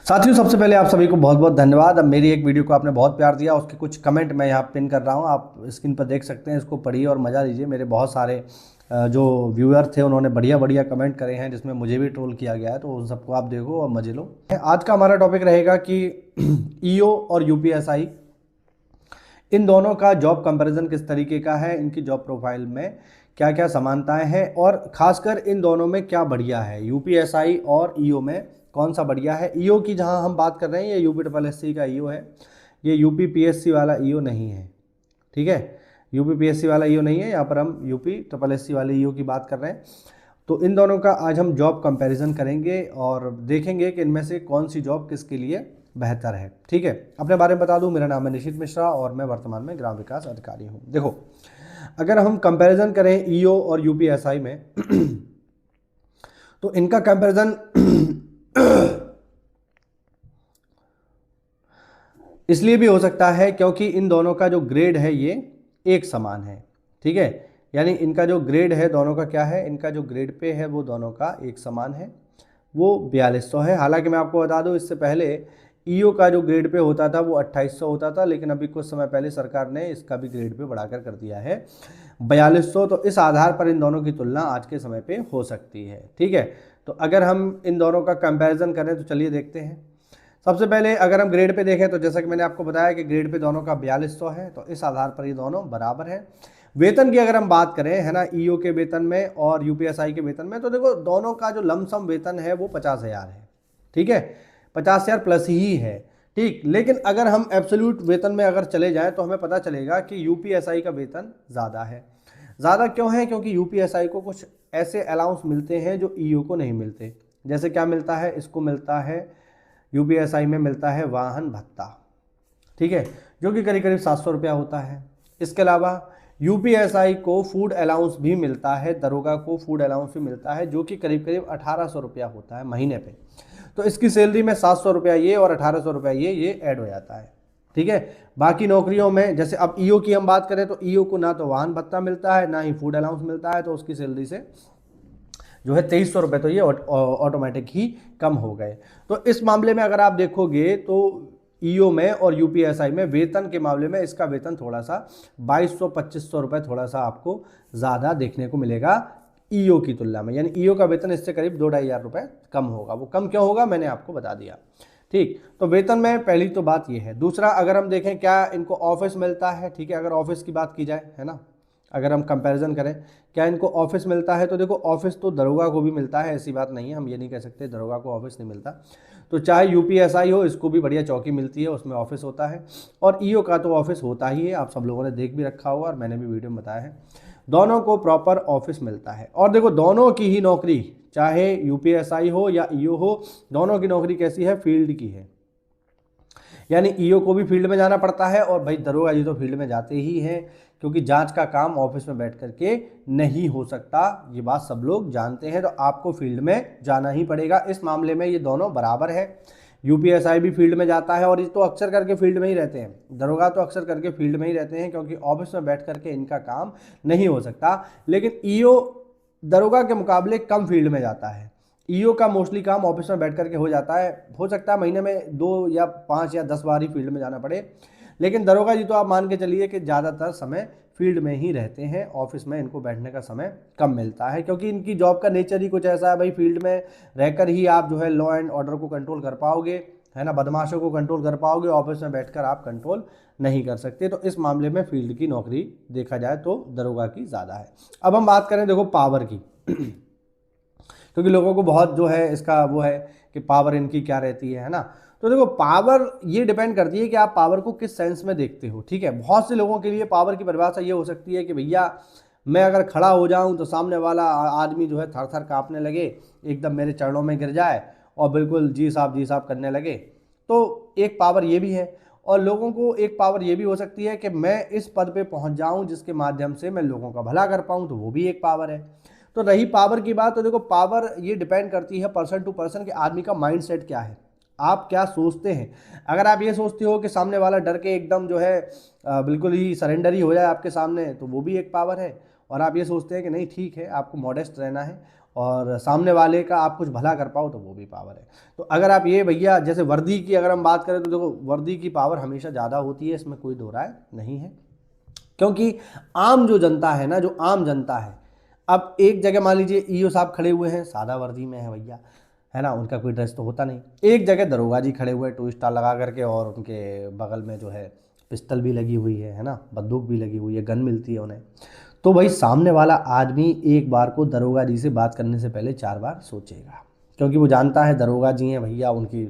साथियों, सबसे पहले आप सभी को बहुत बहुत धन्यवाद। अब मेरी एक वीडियो को आपने बहुत प्यार दिया, उसके कुछ कमेंट मैं यहाँ पिन कर रहा हूँ, आप स्क्रीन पर देख सकते हैं। इसको पढ़िए और मज़ा लीजिए। मेरे बहुत सारे जो व्यूअर थे उन्होंने बढ़िया बढ़िया कमेंट करे हैं, जिसमें मुझे भी ट्रोल किया गया है, तो उन सबको आप देखो और मजे लो। आज का हमारा टॉपिक रहेगा कि ईओ और यूपीएसआई, इन दोनों का जॉब कंपैरिजन किस तरीके का है, इनकी जॉब प्रोफाइल में क्या क्या समानताएं हैं और खासकर इन दोनों में क्या बढ़िया है, यूपीएसआई और ईओ में कौन सा बढ़िया है। ईओ की जहां हम बात कर रहे हैं ये यूपी ट्रिपल एस सी का ईओ है, ये यूपी पीएससी वाला ईओ नहीं है। ठीक है, यूपी पीएससी वाला ईओ नहीं है, यहाँ पर हम यूपी ट्रिपल एस सी वाले ईओ की बात कर रहे हैं। तो इन दोनों का आज हम जॉब कंपैरिजन करेंगे और देखेंगे कि इनमें से कौन सी जॉब किसके लिए बेहतर है। ठीक है, अपने बारे में बता दूं, मेरा नाम है निशित मिश्रा और मैं वर्तमान में ग्राम विकास अधिकारी हूं। देखो, अगर हम कंपैरिजन करें ईओ और यूपीएसआई में तो इनका कंपैरिजन इसलिए भी हो सकता है क्योंकि इन दोनों का जो ग्रेड है ये एक समान है। ठीक है, यानी इनका जो ग्रेड है दोनों का क्या है, इनका जो ग्रेड पे है वो दोनों का एक समान है, वो 4200 है। हालांकि मैं आपको बता दूं, इससे पहले ईओ का जो ग्रेड पे होता था वो 2800 होता था, लेकिन अभी कुछ समय पहले सरकार ने इसका भी ग्रेड पे बढ़ाकर कर दिया है 4200। तो इस आधार पर इन दोनों की तुलना आज के समय पे हो सकती है। ठीक है, तो अगर हम इन दोनों का कंपैरिजन करें तो चलिए देखते हैं। सबसे पहले अगर हम ग्रेड पे देखें तो जैसा कि मैंने आपको बताया कि ग्रेड पे दोनों का 4200 है, तो इस आधार पर ये दोनों बराबर हैं। वेतन की अगर हम बात करें, है ना, ईओ के वेतन में और यूपीएसआई के वेतन में, तो देखो दोनों का जो लमसम वेतन है वो 50,000 है। ठीक है, 50,000 प्लस ही है। ठीक, लेकिन अगर हम एब्सोल्यूट वेतन में अगर चले जाएं तो हमें पता चलेगा कि यूपीएसआई का वेतन ज़्यादा है। ज़्यादा क्यों है? क्योंकि यूपीएसआई को कुछ ऐसे अलाउंस मिलते हैं जो ईओ को नहीं मिलते। जैसे क्या मिलता है? इसको मिलता है, यूपीएसआई में मिलता है वाहन भत्ता। ठीक है, जो कि करीब करीब 700 रुपया होता है। इसके अलावा यूपीएसआई को फूड अलाउंस भी मिलता है, दरोगा को फूड अलाउंस भी मिलता है, जो कि करीब करीब 1800 रुपया होता है महीने पे। तो इसकी सैलरी में 700 रुपया ये और 1800 रुपया ये ऐड हो जाता है। ठीक है, बाकी नौकरियों में जैसे अब ईओ की हम बात करें तो ईओ को ना तो वाहन भत्ता मिलता है ना ही फूड अलाउंस मिलता है, तो उसकी सैलरी से जो है 2300 रुपये तो ये ऑटोमेटिक ही कम हो गए। तो इस मामले में अगर आप देखोगे तो ईओ में और यूपीएसआई में वेतन के मामले में इसका वेतन थोड़ा सा 2200-2500 रुपये थोड़ा सा आपको ज़्यादा देखने को मिलेगा ईओ की तुलना में। यानी ईओ का वेतन इससे करीब 2-2,500 रुपये कम होगा। वो कम क्यों होगा मैंने आपको बता दिया। ठीक, तो वेतन में पहली तो बात ये है। दूसरा, अगर हम देखें क्या इनको ऑफिस मिलता है। ठीक है, अगर ऑफिस की बात की जाए, है ना, अगर हम कंपैरिजन करें क्या इनको ऑफिस मिलता है, तो देखो ऑफिस तो दरोगा को भी मिलता है, ऐसी बात नहीं है, हम ये नहीं कह सकते दरोगा को ऑफिस नहीं मिलता। तो चाहे यूपीएसआई हो, इसको भी बढ़िया चौकी मिलती है, उसमें ऑफिस होता है। और ईओ का तो ऑफिस होता ही है, आप सब लोगों ने देख भी रखा होगा और मैंने भी वीडियो में बताया है। दोनों को प्रॉपर ऑफिस मिलता है। और देखो दोनों की ही नौकरी, चाहे यूपीएसआई हो या ईओ हो, दोनों की नौकरी कैसी है? फील्ड की है। यानी ईओ को भी फील्ड में जाना पड़ता है और भाई दरोगा जी तो फील्ड में जाते ही हैं, क्योंकि जांच का काम ऑफिस में बैठ करके नहीं हो सकता, ये बात सब लोग जानते हैं। तो आपको फील्ड में जाना ही पड़ेगा। इस मामले में ये दोनों बराबर है। यूपीएसआई भी फील्ड में जाता है और ये तो अक्सर करके फील्ड में ही रहते हैं, दरोगा तो अक्सर करके फील्ड में ही रहते हैं, क्योंकि ऑफिस में बैठ करके इनका काम नहीं हो सकता। लेकिन ईओ दरोगा के मुकाबले कम फील्ड में जाता है। ईओ का मोस्टली काम ऑफिस में बैठ करके हो जाता है। हो सकता है महीने में 2 या 5 या 10 बार ही फील्ड में जाना पड़े, लेकिन दरोगा जी तो आप मान के चलिए कि ज़्यादातर समय फील्ड में ही रहते हैं। ऑफिस में इनको बैठने का समय कम मिलता है, क्योंकि इनकी जॉब का नेचर ही कुछ ऐसा है। भाई फील्ड में रहकर ही आप जो है लॉ एंड ऑर्डर को कंट्रोल कर पाओगे, है ना, बदमाशों को कंट्रोल कर पाओगे। ऑफिस में बैठकर आप कंट्रोल नहीं कर सकते। तो इस मामले में फील्ड की नौकरी देखा जाए तो दरोगा की ज़्यादा है। अब हम बात करें देखो पावर की क्योंकि लोगों को बहुत जो है इसका वो है कि पावर इनकी क्या रहती है ना। तो देखो पावर ये डिपेंड करती है कि आप पावर को किस सेंस में देखते हो। ठीक है, बहुत से लोगों के लिए पावर की परिभाषा ये हो सकती है कि भैया मैं अगर खड़ा हो जाऊं तो सामने वाला आदमी जो है थर थर कांपने लगे, एकदम मेरे चरणों में गिर जाए और बिल्कुल जी साहब करने लगे। तो एक पावर ये भी है। और लोगों को एक पावर ये भी हो सकती है कि मैं इस पद पे पहुंच जाऊं जिसके माध्यम से मैं लोगों का भला कर पाऊं, तो वो भी एक पावर है। तो रही पावर की बात, तो देखो पावर ये डिपेंड करती है पर्सन टू पर्सन कि आदमी का माइंड सेट क्या है, आप क्या सोचते हैं। अगर आप ये सोचते हो कि सामने वाला डर के एकदम जो है बिल्कुल ही सरेंडर ही हो जाए आपके सामने, तो वो भी एक पावर है। और आप ये सोचते हैं कि नहीं ठीक है, आपको मॉडेस्ट रहना है और सामने वाले का आप कुछ भला कर पाओ तो वो भी पावर है। तो अगर आप ये भैया जैसे वर्दी की अगर हम बात करें तो देखो वर्दी की पावर हमेशा ज़्यादा होती है, इसमें कोई दो राय नहीं है। क्योंकि आम जो जनता है ना, जो आम जनता है, अब एक जगह मान लीजिए ईओ साहब खड़े हुए हैं, सादा वर्दी में है भैया, है ना, उनका कोई ड्रेस तो होता नहीं। एक जगह दरोगा जी खड़े हुए 2 स्टार लगा करके और उनके बगल में जो है पिस्टल भी लगी हुई है ना, बंदूक भी लगी हुई है, गन मिलती है उन्हें। तो भाई सामने वाला आदमी एक बार को दरोगा जी से बात करने से पहले 4 बार सोचेगा, क्योंकि वो जानता है दरोगा जी हैं भैया, उनकी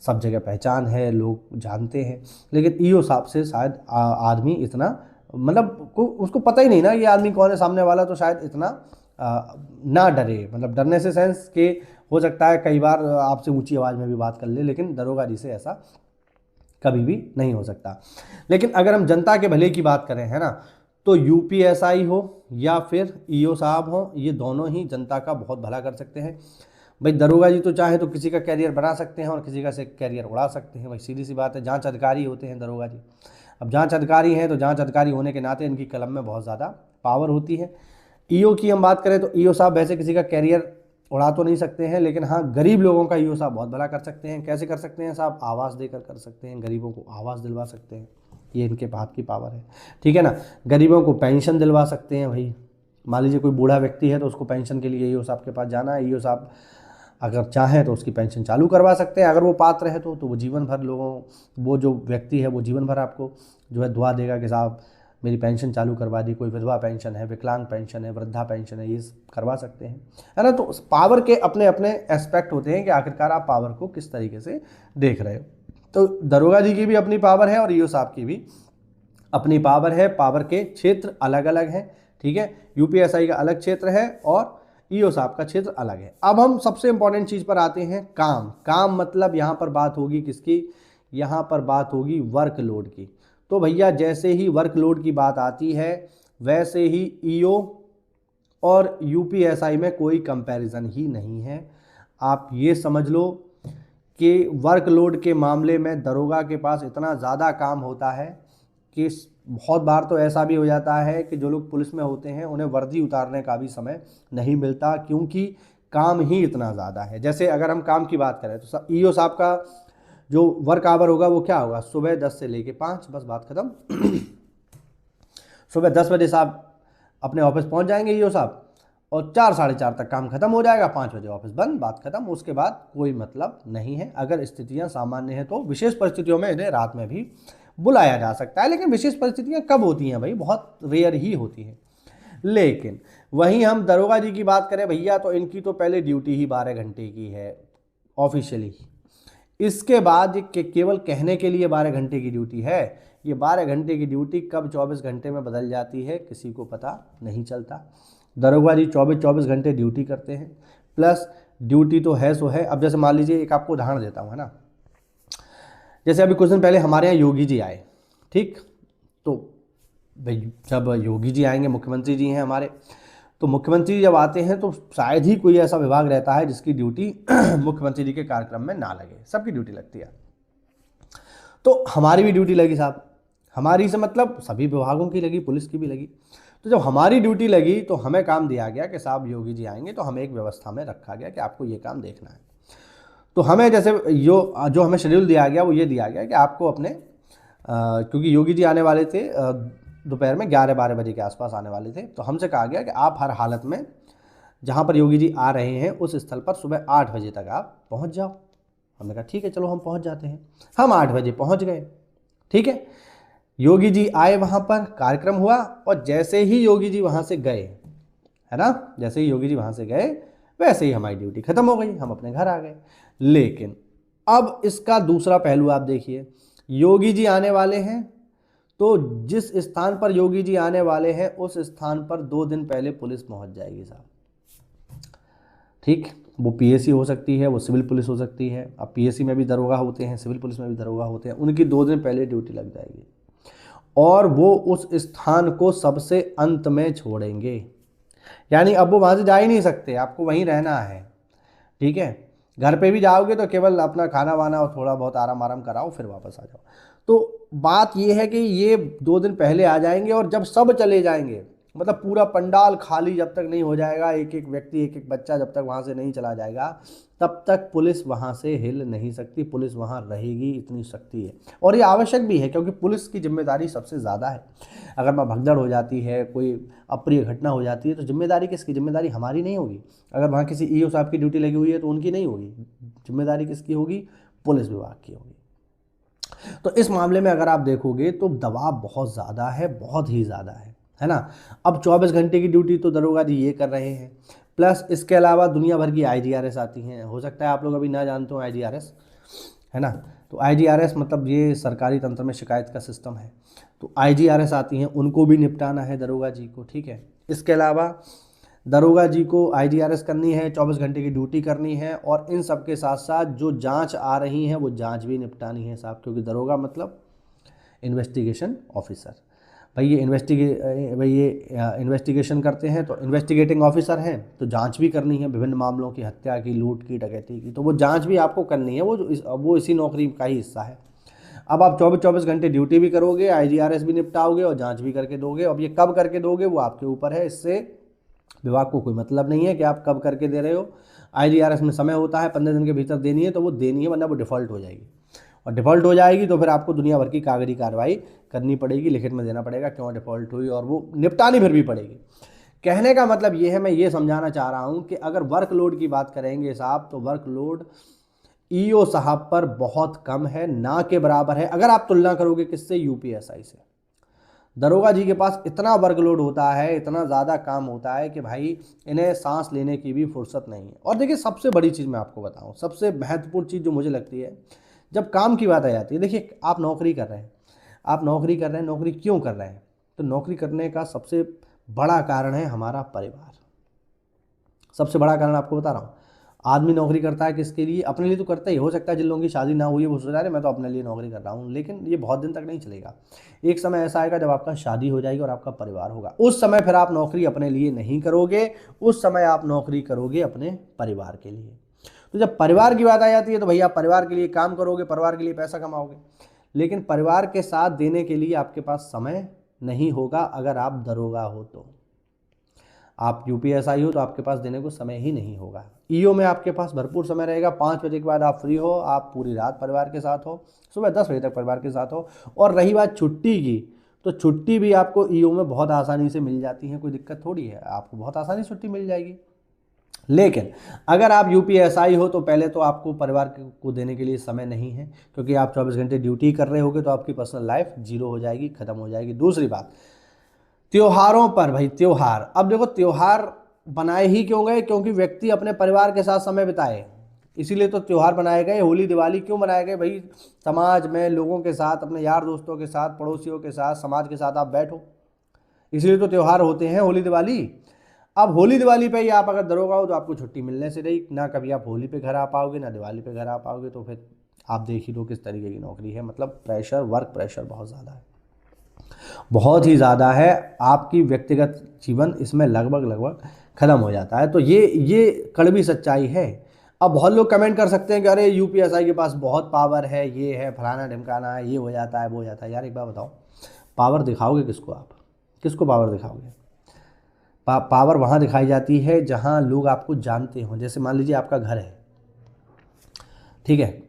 सब जगह पहचान है, लोग जानते हैं। लेकिन ईओ साहब से शायद आदमी इतना मतलब को उसको पता ही नहीं ना ये आदमी कौन है सामने वाला, तो शायद इतना ना डरे। मतलब डरने से सेंस के हो सकता है कई बार आपसे ऊंची आवाज़ में भी बात कर ले, लेकिन दरोगा जी से ऐसा कभी भी नहीं हो सकता। लेकिन अगर हम जनता के भले की बात करें, है ना, तो यूपीएसआई हो या फिर ईओ साहब हो, ये दोनों ही जनता का बहुत भला कर सकते हैं। भाई दरोगा जी तो चाहे तो किसी का कैरियर बना सकते हैं और किसी का से कैरियर उड़ा सकते हैं, भाई सीधी सी बात है। जांच अधिकारी होते हैं दरोगा जी। अब जांच अधिकारी हैं तो जांच अधिकारी होने के नाते इनकी कलम में बहुत ज़्यादा पावर होती है। ईओ की हम बात करें तो ईओ साहब वैसे किसी का कैरियर उड़ा तो नहीं सकते हैं, लेकिन हाँ गरीब लोगों का ईओ साहब बहुत भला कर सकते हैं। कैसे कर सकते हैं साहब? आवास देकर कर सकते हैं, गरीबों को आवास दिलवा सकते हैं, ये इनके हाथ की पावर है, ठीक है ना। गरीबों को पेंशन दिलवा सकते हैं भाई। मान लीजिए कोई बूढ़ा व्यक्ति है तो उसको पेंशन के लिए ईओ साहब के पास जाना है, ईओ साहब अगर चाहें तो उसकी पेंशन चालू करवा सकते हैं, अगर वो पात्र है तो वो जीवन भर वो जो व्यक्ति है वो जीवन भर आपको जो है दुआ देगा कि साहब मेरी पेंशन चालू करवा दी। कोई विधवा पेंशन है, विकलांग पेंशन है, वृद्धा पेंशन है, ये करवा सकते हैं, है ना। तो पावर के अपने अपने एस्पेक्ट होते हैं कि आखिरकार आप पावर को किस तरीके से देख रहे हो। तो दरोगा जी की भी अपनी पावर है और ईओ साहब की भी अपनी पावर है। पावर के क्षेत्र अलग अलग हैं, ठीक है। यूपीएसआई का अलग क्षेत्र है और ईओ साहब का क्षेत्र अलग है। अब हम सबसे इंपॉर्टेंट चीज़ पर आते हैं, काम। काम मतलब यहाँ पर बात होगी किसकी? यहाँ पर बात होगी वर्कलोड की। तो भैया जैसे ही वर्कलोड की बात आती है वैसे ही ईओ और यूपीएसआई में कोई कंपैरिजन ही नहीं है। आप ये समझ लो कि वर्कलोड के मामले में दरोगा के पास इतना ज़्यादा काम होता है कि बहुत बार तो ऐसा भी हो जाता है कि जो लोग पुलिस में होते हैं उन्हें वर्दी उतारने का भी समय नहीं मिलता, क्योंकि काम ही इतना ज़्यादा है। जैसे अगर हम काम की बात करें तो ईओ साहब का जो वर्क आवर होगा वो क्या होगा? सुबह 10 से लेके 5, बस बात खत्म। सुबह 10 बजे साहब अपने ऑफिस पहुंच जाएंगे ईओ साहब और 4 साढ़े 4 तक काम खत्म हो जाएगा, 5 बजे ऑफिस बंद, बात खत्म। उसके बाद कोई मतलब नहीं है। अगर स्थितियां सामान्य हैं तो विशेष परिस्थितियों में इन्हें रात में भी बुलाया जा सकता है, लेकिन विशेष परिस्थितियां कब होती हैं भाई? बहुत रेयर ही होती हैं। लेकिन वहीं हम दरोगा जी की बात करें भैया तो इनकी तो पहले ड्यूटी ही 12 घंटे की है ऑफिशियली। इसके बाद केवल कहने के लिए 12 घंटे की ड्यूटी है। ये 12 घंटे की ड्यूटी कब 24 घंटे में बदल जाती है किसी को पता नहीं चलता। दरोगा जी 24 घंटे ड्यूटी करते हैं, प्लस ड्यूटी तो है सो है। अब जैसे मान लीजिए एक आपको उदाहरण देता हूँ, है ना। जैसे अभी कुछ दिन पहले हमारे यहाँ योगी जी आए, ठीक। तो भाई जब योगी जी आएंगे, मुख्यमंत्री जी हैं हमारे, तो मुख्यमंत्री जब आते हैं तो शायद ही कोई ऐसा विभाग रहता है जिसकी ड्यूटी मुख्यमंत्री जी के कार्यक्रम में ना लगे, सबकी ड्यूटी लगती है। तो हमारी भी ड्यूटी लगी साहब, हमारी से मतलब सभी विभागों की लगी, पुलिस की भी लगी। तो जब हमारी ड्यूटी लगी तो हमें काम दिया गया कि साहब योगी जी आएंगे, तो हमें एक व्यवस्था में रखा गया कि आपको ये काम देखना है। तो हमें जैसे जो हमें शेड्यूल दिया गया वो ये दिया गया कि आपको अपने क्योंकि योगी जी आने वाले थे दोपहर में 11-12 बजे के आसपास आने वाले थे, तो हमसे कहा गया कि आप हर हालत में जहाँ पर योगी जी आ रहे हैं उस स्थल पर सुबह 8 बजे तक आप पहुँच जाओ। हमने कहा ठीक है चलो हम पहुँच जाते हैं। हम 8 बजे पहुँच गए, ठीक है। योगी जी आए, वहाँ पर कार्यक्रम हुआ और जैसे ही योगी जी वहाँ से गए, है ना, जैसे ही योगी जी वहाँ से गए वैसे ही हमारी ड्यूटी खत्म हो गई, हम अपने घर आ गए। लेकिन अब इसका दूसरा पहलू आप देखिए, योगी जी आने वाले हैं तो जिस स्थान पर योगी जी आने वाले हैं उस स्थान पर 2 दिन पहले पुलिस पहुंच जाएगी साहब, ठीक। वो पीएसी हो सकती है, वो सिविल पुलिस हो सकती है। अब पीएसी में भी दरोगा होते हैं, सिविल पुलिस में भी दरोगा होते हैं, उनकी 2 दिन पहले ड्यूटी लग जाएगी और वो उस स्थान को सबसे अंत में छोड़ेंगे। यानी अब वो वहाँ से जा ही नहीं सकते, आपको वहीं रहना है, ठीक है। घर पे भी जाओगे तो केवल अपना खाना वाना और थोड़ा बहुत आराम आराम कराओ फिर वापस आ जाओ। तो बात ये है कि ये 2 दिन पहले आ जाएंगे और जब सब चले जाएंगे मतलब पूरा पंडाल खाली जब तक नहीं हो जाएगा, एक एक व्यक्ति एक एक बच्चा जब तक वहाँ से नहीं चला जाएगा तब तक पुलिस वहाँ से हिल नहीं सकती, पुलिस वहाँ रहेगी, इतनी शक्ति है। और ये आवश्यक भी है क्योंकि पुलिस की जिम्मेदारी सबसे ज़्यादा है। अगर वहाँ भगदड़ हो जाती है, कोई अप्रिय घटना हो जाती है तो जिम्मेदारी किसकी? जिम्मेदारी हमारी नहीं होगी। अगर वहाँ किसी ईओ साहब की ड्यूटी लगी हुई है तो उनकी नहीं होगी, जिम्मेदारी किसकी होगी? पुलिस विभाग की होगी। तो इस मामले में अगर आप देखोगे तो दबाव बहुत ज़्यादा है, बहुत ही ज़्यादा है ना। अब 24 घंटे की ड्यूटी तो दरोगा जी ये कर रहे हैं, प्लस इसके अलावा दुनिया भर की आईजीआरएस आती हैं। हो सकता है आप लोग अभी ना जानते हो आईजीआरएस, है ना। तो आईजीआरएस मतलब ये सरकारी तंत्र में शिकायत का सिस्टम है। तो आईजीआरएस आती हैं, उनको भी निपटाना है दरोगा जी को, ठीक है। इसके अलावा दरोगा जी को आईजीआरएस करनी है, 24 घंटे की ड्यूटी करनी है, और इन सब के साथ साथ जो जांच आ रही हैं वो जांच भी निपटानी है साहब, क्योंकि दरोगा मतलब इन्वेस्टिगेशन ऑफिसर। भाई ये इन्वेस्टिगेशन करते हैं, तो इन्वेस्टिगेटिंग ऑफिसर हैं तो जांच भी करनी है विभिन्न मामलों की, हत्या की, लूट की, डकैती की, तो वो जांच भी आपको करनी है। वो इसी नौकरी का ही हिस्सा है। अब आप 24 घंटे ड्यूटी भी करोगे, आईजीआरएस भी निपटाओगे और जांच भी करके दोगे। अब ये कब करके दोगे वो आपके ऊपर है, इससे विभाग को कोई मतलब नहीं है कि आप कब करके दे रहे हो। आईजीआरएस में समय होता है, 15 दिन के भीतर देनी है तो वो देनी है, वरना वो डिफ़ॉल्ट हो जाएगी। और डिफ़ॉल्ट हो जाएगी तो फिर आपको दुनिया भर की कागजी कार्रवाई करनी पड़ेगी, लिखित में देना पड़ेगा क्यों डिफ़ॉल्ट हुई, और वो निपटानी फिर भी पड़ेगी। कहने का मतलब ये है, मैं ये समझाना चाह रहा हूँ कि अगर वर्कलोड की बात करेंगे साहब तो वर्कलोड ईओ साहब पर बहुत कम है, ना के बराबर है। अगर आप तुलना करोगे किससे? यूपीएसआई से। दरोगा जी के पास इतना वर्कलोड होता है, इतना ज़्यादा काम होता है कि भाई इन्हें सांस लेने की भी फुर्सत नहीं है। और देखिए सबसे बड़ी चीज़ मैं आपको बताऊं, सबसे महत्वपूर्ण चीज़ जो मुझे लगती है जब काम की बात आ जाती है, देखिए आप नौकरी कर रहे हैं, नौकरी क्यों कर रहे हैं? तो नौकरी करने का सबसे बड़ा कारण है हमारा परिवार। सबसे बड़ा कारण आपको बता रहा हूँ। आदमी नौकरी करता है किसके लिए? अपने लिए तो करता ही। हो सकता है जिन लोगों की शादी ना हुई है वो सोच रहे हैं मैं तो अपने लिए नौकरी कर रहा हूँ, लेकिन ये बहुत दिन तक नहीं चलेगा। एक समय ऐसा आएगा जब आपका शादी हो जाएगी और आपका परिवार होगा, उस समय फिर आप नौकरी अपने लिए नहीं करोगे, उस समय आप नौकरी करोगे अपने परिवार के लिए। तो जब परिवार की बात आ जाती है तो भैया आप परिवार के लिए काम करोगे, परिवार के लिए पैसा कमाओगे, लेकिन परिवार के साथ देने के लिए आपके पास समय नहीं होगा। अगर आप दरोगा हो तो, आप यूपीएसआई हो तो आपके पास देने को समय ही नहीं होगा। ईओ में आपके पास भरपूर समय रहेगा, 5 बजे के बाद आप फ्री हो, आप पूरी रात परिवार के साथ हो, सुबह 10 बजे तक परिवार के साथ हो। और रही बात छुट्टी की, तो छुट्टी भी आपको ईओ में बहुत आसानी से मिल जाती है, कोई दिक्कत थोड़ी है, आपको बहुत आसानी से छुट्टी मिल जाएगी। लेकिन अगर आप यूपीएसआई हो तो पहले तो आपको परिवार को देने के लिए समय नहीं है, क्योंकि आप 24 घंटे ड्यूटी कर रहे होगे तो आपकी पर्सनल लाइफ जीरो हो जाएगी, खत्म हो जाएगी। दूसरी बात, त्योहारों पर, भाई त्योहार, अब देखो त्योहार बनाए ही क्यों गए? क्योंकि व्यक्ति अपने परिवार के साथ समय बिताए, इसीलिए तो त्योहार बनाए गए। होली दिवाली क्यों बनाए गए? भाई समाज में लोगों के साथ, अपने यार दोस्तों के साथ, पड़ोसियों के साथ, समाज के साथ आप बैठो, इसलिए तो त्योहार होते हैं होली दिवाली। अब होली दिवाली पे ही आप अगर दरोगा हो तो आपको छुट्टी मिलने से रही ना, कभी आप होली पे घर आ पाओगे ना दिवाली पे घर आ पाओगे, तो फिर आप देख ही लो किस तरीके की नौकरी है। मतलब प्रेशर, वर्क प्रेशर बहुत ज़्यादा है, बहुत ही ज़्यादा है। आपकी व्यक्तिगत जीवन इसमें लगभग ख़त्म हो जाता है। तो ये कड़वी सच्चाई है। अब बहुत लोग कमेंट कर सकते हैं कि अरे यूपीएसआई के पास बहुत पावर है, ये है, फलाना ढिमकाना है, ये हो जाता है, वो हो जाता है। यार एक बार बताओ, पावर दिखाओगे किसको? आप किसको पावर दिखाओगे? पावर वहाँ दिखाई जाती है जहाँ लोग आपको जानते हों। जैसे मान लीजिए आपका घर है, ठीक है,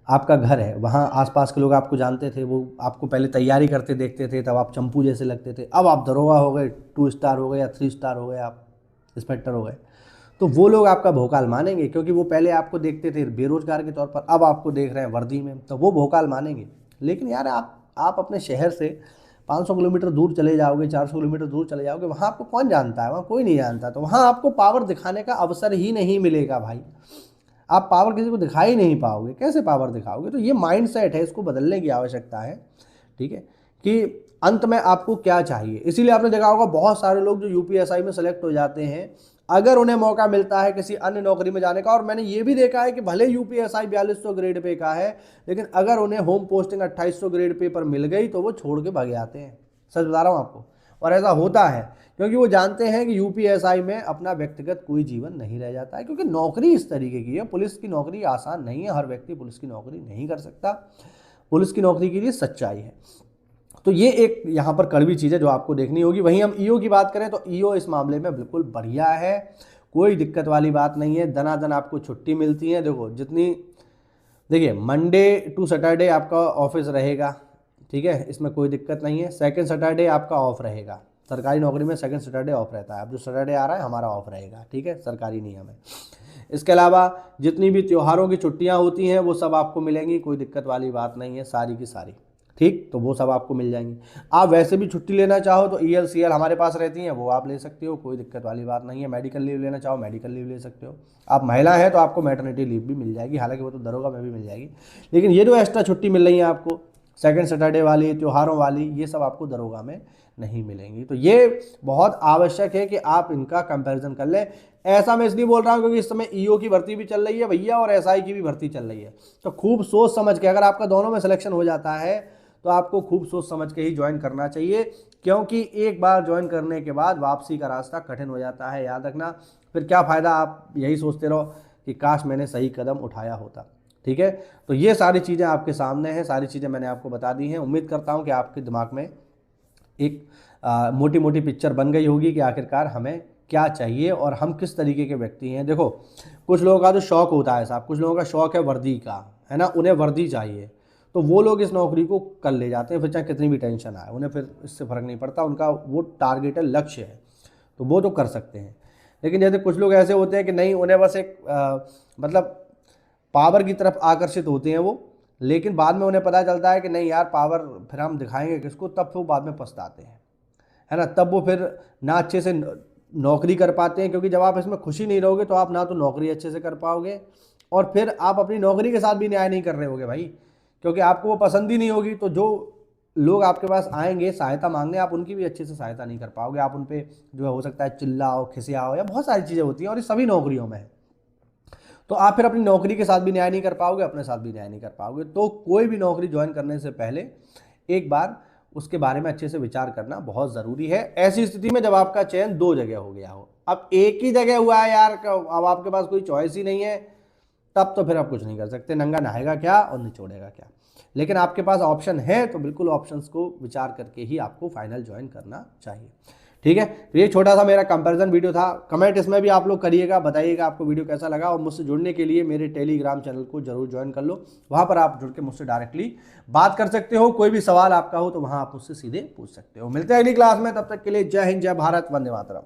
आपका घर है, वहाँ आसपास के लोग आपको जानते थे, वो आपको पहले तैयारी करते देखते थे, तब आप चंपू जैसे लगते थे। अब आप दरोगा हो गए, 2 स्टार हो गए या 3 स्टार हो गए, आप इंस्पेक्टर हो गए, तो वो लोग आपका भोकाल मानेंगे, क्योंकि वो पहले आपको देखते थे बेरोजगार के तौर पर, अब आपको देख रहे हैं वर्दी में, तो वो भोकाल मानेंगे। लेकिन यार आप अपने शहर से 500 किलोमीटर दूर चले जाओगे, 400 किलोमीटर दूर चले जाओगे, वहाँ आपको कौन जानता है? वहाँ कोई नहीं जानता, तो वहाँ आपको पावर दिखाने का अवसर ही नहीं मिलेगा भाई। आप पावर किसी को दिखा ही नहीं पाओगे, कैसे पावर दिखाओगे? तो ये माइंड सेट है, इसको बदलने की आवश्यकता है, ठीक है, कि अंत में आपको क्या चाहिए। इसीलिए आपने देखा होगा बहुत सारे लोग जो यूपीएसआई में सेलेक्ट हो जाते हैं, अगर उन्हें मौका मिलता है किसी अन्य नौकरी में जाने का, और मैंने ये भी देखा है कि भले यूपीएसआई 4200 ग्रेड पे का है, लेकिन अगर उन्हें होम पोस्टिंग 2800 ग्रेड पे पर मिल गई तो वो छोड़ के भाग जाते हैं। सच बता रहा हूँ आपको, और ऐसा होता है, क्योंकि वो जानते हैं कि यूपीएसआई में अपना व्यक्तिगत कोई जीवन नहीं रह जाता है, क्योंकि नौकरी इस तरीके की है। पुलिस की नौकरी आसान नहीं है, हर व्यक्ति पुलिस की नौकरी नहीं कर सकता, पुलिस की नौकरी के लिए सच्चाई है। तो ये एक यहाँ पर कड़वी चीज़ है जो आपको देखनी होगी। वहीं हम ईओ की बात करें तो ईओ इस मामले में बिल्कुल बढ़िया है, कोई दिक्कत वाली बात नहीं है। दनादन आपको छुट्टी मिलती है। देखो जितनी, देखिए मंडे टू सैटरडे आपका ऑफिस रहेगा, ठीक है, इसमें कोई दिक्कत नहीं है। सेकंड सैटरडे आपका ऑफ रहेगा, सरकारी नौकरी में सेकंड सैटरडे ऑफ रहता है। अब जो सैटरडे आ रहा है हमारा ऑफ रहेगा, ठीक है, सरकारी नियम है। इसके अलावा जितनी भी त्योहारों की छुट्टियां होती हैं वो सब आपको मिलेंगी, कोई दिक्कत वाली बात नहीं है, सारी की सारी, ठीक, तो वो सब आपको मिल जाएंगी। आप वैसे भी छुट्टी लेना चाहो तो ELCL हमारे पास रहती हैं, वो आप ले सकते हो, कोई दिक्कत वाली बात नहीं है। मेडिकल लीव लेना चाहो मेडिकल लीव ले सकते हो। आप महिला है तो आपको मैटरनिटी लीव भी मिल जाएगी, हालांकि वो तो दरोगा में भी मिल जाएगी, लेकिन ये जो एक्स्ट्रा छुट्टी मिल रही है आपको सेकंड सैटरडे वाली, त्योहारों वाली, ये सब आपको दरोगा में नहीं मिलेंगी। तो ये बहुत आवश्यक है कि आप इनका कंपैरिजन कर लें। ऐसा मैं इसलिए बोल रहा हूँ क्योंकि इस समय ईओ की भर्ती भी चल रही है भैया, और एसआई की भी भर्ती चल रही है। तो खूब सोच समझ के, अगर आपका दोनों में सिलेक्शन हो जाता है तो आपको खूब सोच समझ के ही ज्वाइन करना चाहिए, क्योंकि एक बार ज्वाइन करने के बाद वापसी का रास्ता कठिन हो जाता है, याद रखना। फिर क्या फ़ायदा आप यही सोचते रहो कि काश मैंने सही कदम उठाया होता, ठीक है। तो ये सारी चीज़ें आपके सामने हैं, सारी चीज़ें मैंने आपको बता दी हैं। उम्मीद करता हूँ कि आपके दिमाग में एक मोटी मोटी पिक्चर बन गई होगी कि आखिरकार हमें क्या चाहिए और हम किस तरीके के व्यक्ति हैं। देखो कुछ लोगों का तो शौक होता है साहब, कुछ लोगों का शौक है वर्दी का, है ना, उन्हें वर्दी चाहिए, तो वो लोग इस नौकरी को कर ले जाते हैं, फिर चाहे कितनी भी टेंशन आए उन्हें फिर इससे फ़र्क नहीं पड़ता, उनका वो टारगेट है, लक्ष्य है, तो वो तो कर सकते हैं। लेकिन जैसे कुछ लोग ऐसे होते हैं कि नहीं, उन्हें बस एक मतलब पावर की तरफ आकर्षित होते हैं वो, लेकिन बाद में उन्हें पता चलता है कि नहीं यार पावर फिर हम दिखाएंगे किसको, तब फिर वो बाद में पछताते हैं, है ना। तब वो फिर ना अच्छे से नौकरी कर पाते हैं, क्योंकि जब आप इसमें खुशी नहीं रहोगे तो आप ना तो नौकरी अच्छे से कर पाओगे, और फिर आप अपनी नौकरी के साथ भी न्याय नहीं कर रहे होगे भाई, क्योंकि आपको वो पसंद ही नहीं होगी। तो जो लोग आपके पास आएंगे सहायता मांगने, आप उनकी भी अच्छे से सहायता नहीं कर पाओगे, आप उन पर जो है हो सकता है चिल्लाओ, खिसियाओ, या बहुत सारी चीज़ें होती हैं, और ये सभी नौकरियों में है। तो आप फिर अपनी नौकरी के साथ भी न्याय नहीं कर पाओगे, अपने साथ भी न्याय नहीं कर पाओगे। तो कोई भी नौकरी ज्वाइन करने से पहले एक बार उसके बारे में अच्छे से विचार करना बहुत ज़रूरी है। ऐसी स्थिति में जब आपका चयन 2 जगह हो गया हो, अब एक ही जगह हुआ है यार, अब आपके पास कोई चॉइस ही नहीं है, तब तो फिर आप कुछ नहीं कर सकते, नंगा नहाएगा क्या और निचोड़ेगा क्या। लेकिन आपके पास ऑप्शन है तो बिल्कुल ऑप्शंस को विचार करके ही आपको फाइनल ज्वाइन करना चाहिए, ठीक है। तो ये छोटा सा मेरा कंपैरिजन वीडियो था। कमेंट इसमें भी आप लोग करिएगा, बताइएगा आपको वीडियो कैसा लगा, और मुझसे जुड़ने के लिए मेरे टेलीग्राम चैनल को जरूर ज्वाइन कर लो, वहाँ पर आप जुड़ के मुझसे डायरेक्टली बात कर सकते हो। कोई भी सवाल आपका हो तो वहाँ आप मुझसे सीधे पूछ सकते हो। मिलते हैं अगली क्लास में, तब तक के लिए जय हिंद, जय भारत, वंदे मातरम।